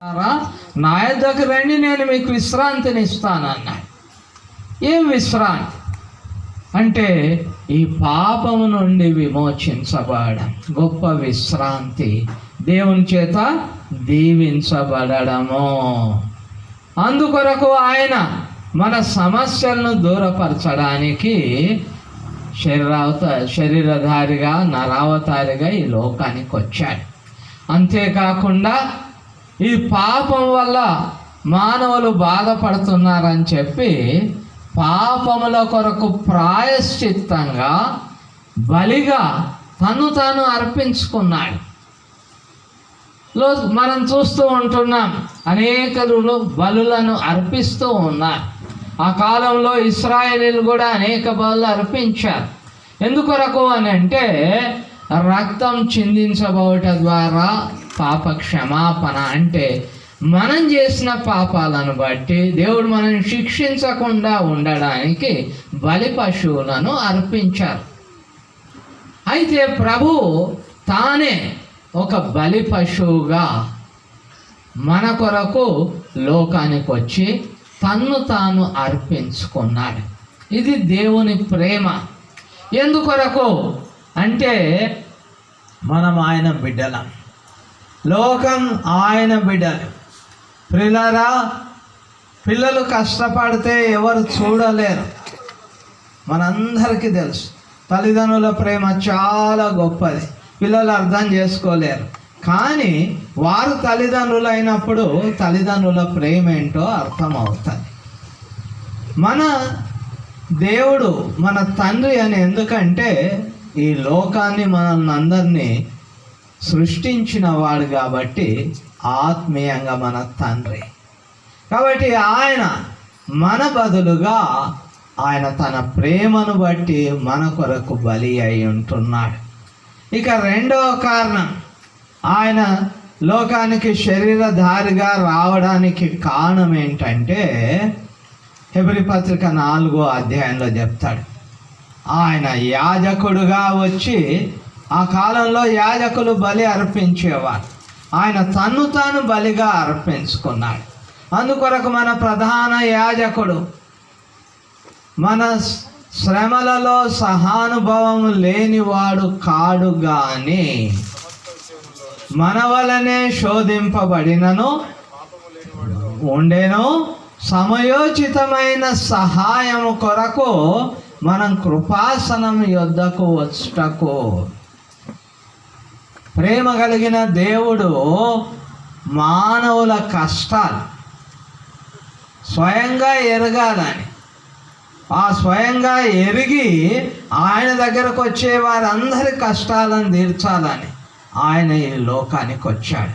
నా యొద్దకు రండి, నేను మీకు విశ్రాంతిని ఇస్తానన్నాడు. ఏం విశ్రాంతి అంటే ఈ పాపము నుండి విమోచించబడడం గొప్ప విశ్రాంతి, దేవుని చేత దీవించబడము. అందుకొరకు ఆయన మన సమస్యలను దూరపరచడానికి శరీరధారిగా నరావతారిగా ఈ లోకానికి వచ్చాడు. అంతేకాకుండా ఈ పాపం వల్ల మానవులు బాధపడుతున్నారని చెప్పి పాపముల కొరకు ప్రాయశ్చిత్తంగా బలిగా తను తాను అర్పించుకున్నాడు. మనం చూస్తూ ఉంటున్నాం, అనేకులు బలులను అర్పిస్తూ ఉన్నారు. ఆ కాలంలో ఇశ్రాయేలీలు కూడా అనేక బలులు అర్పించారు. ఎందుకొరకు అని అంటే రక్తం చిందించబోట ద్వారా పాప క్షమాపణ, అంటే మనం చేసిన పాపాలను బట్టి దేవుడు మనం శిక్షించకుండా ఉండడానికి బలి పశువులను అర్పించారు. అయితే ప్రభు తానే ఒక బలి పశువుగా మన కొరకు లోకానికి వచ్చి తన్ను తాను అర్పించుకున్నాడు. ఇది దేవుని ప్రేమ. ఎందుకొరకు అంటే మనం ఆయన బిడ్డలం, లోకం ఆయన బిడ్డలు. ప్రియులారా, పిల్లలు కష్టపడితే ఎవరు చూడలేరు. మనందరికీ తెలుసు తల్లిదండ్రుల ప్రేమ చాలా గొప్పది, పిల్లలు అర్థం చేసుకోలేరు. కానీ వారు తల్లిదండ్రులు అయినప్పుడు తల్లిదండ్రుల ప్రేమ ఏంటో అర్థమవుతుంది. మన దేవుడు మన తండ్రి అని ఎందుకంటే ఈ లోకాన్ని మనల్ని అందరినీ సృష్టించిన వాడు కాబట్టి ఆత్మీయంగా మన తండ్రి. కాబట్టి ఆయన మన బదులుగా ఆయన తన ప్రేమను బట్టి మన కొరకు బలి అయి ఉంటున్నాడు. ఇక రెండవ కారణం, ఆయన లోకానికి శరీరధారిగా రావడానికి కారణం ఏంటంటే హెబ్రీ పత్రిక 4వ అధ్యాయంలో చెప్తాడు. ఆయన యాజకుడుగా వచ్చి, ఆ కాలంలో యాజకులు బలి అర్పించేవారు, ఆయన తన్ను తాను బలిగా అర్పించుకున్నాడు. అందుకొరకు మన ప్రధాన యాజకుడు మన శ్రమలలో సహానుభవం లేనివాడు కాడు గాని మన వలనే శోధింపబడినను ఉండెను, సమయోచితమైన సహాయము కొరకు మనం కృపాసనం యొద్దకు వచ్చుటకు. ప్రేమ కలిగిన దేవుడు మానవుల కష్టాలు స్వయంగా ఎరగాలని, ఆ స్వయంగా ఎరిగి ఆయన దగ్గరకు వచ్చే వారందరి కష్టాలను తీర్చాలని ఆయన ఈ లోకానికి వచ్చాడు.